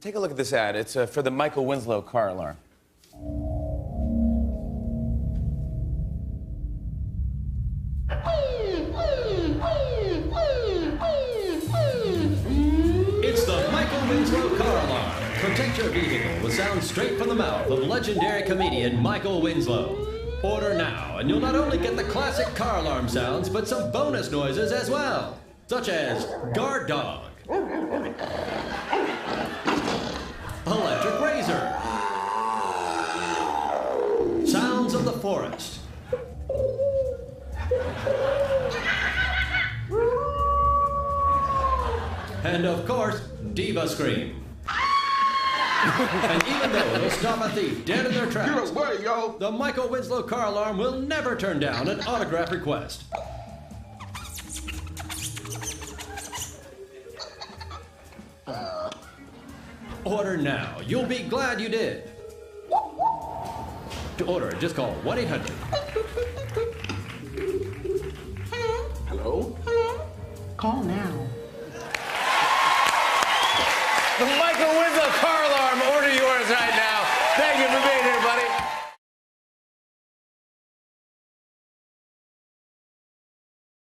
Take a look at this ad. It's for the Michael Winslow car alarm. It's the Michael Winslow car alarm. Protect your vehicle with sounds straight from the mouth of legendary comedian Michael Winslow. Order now, and you'll not only get the classic car alarm sounds, but some bonus noises as well, such as guard dog, electric razor, sounds of the forest, and of course, diva scream. And even though it'll stop a thief dead in their tracks, Get away, yo! the Michael Winslow car alarm will never turn down an autograph request. Order now. You'll be glad you did. To order, just call 1-800. Hello? Call now. The Michael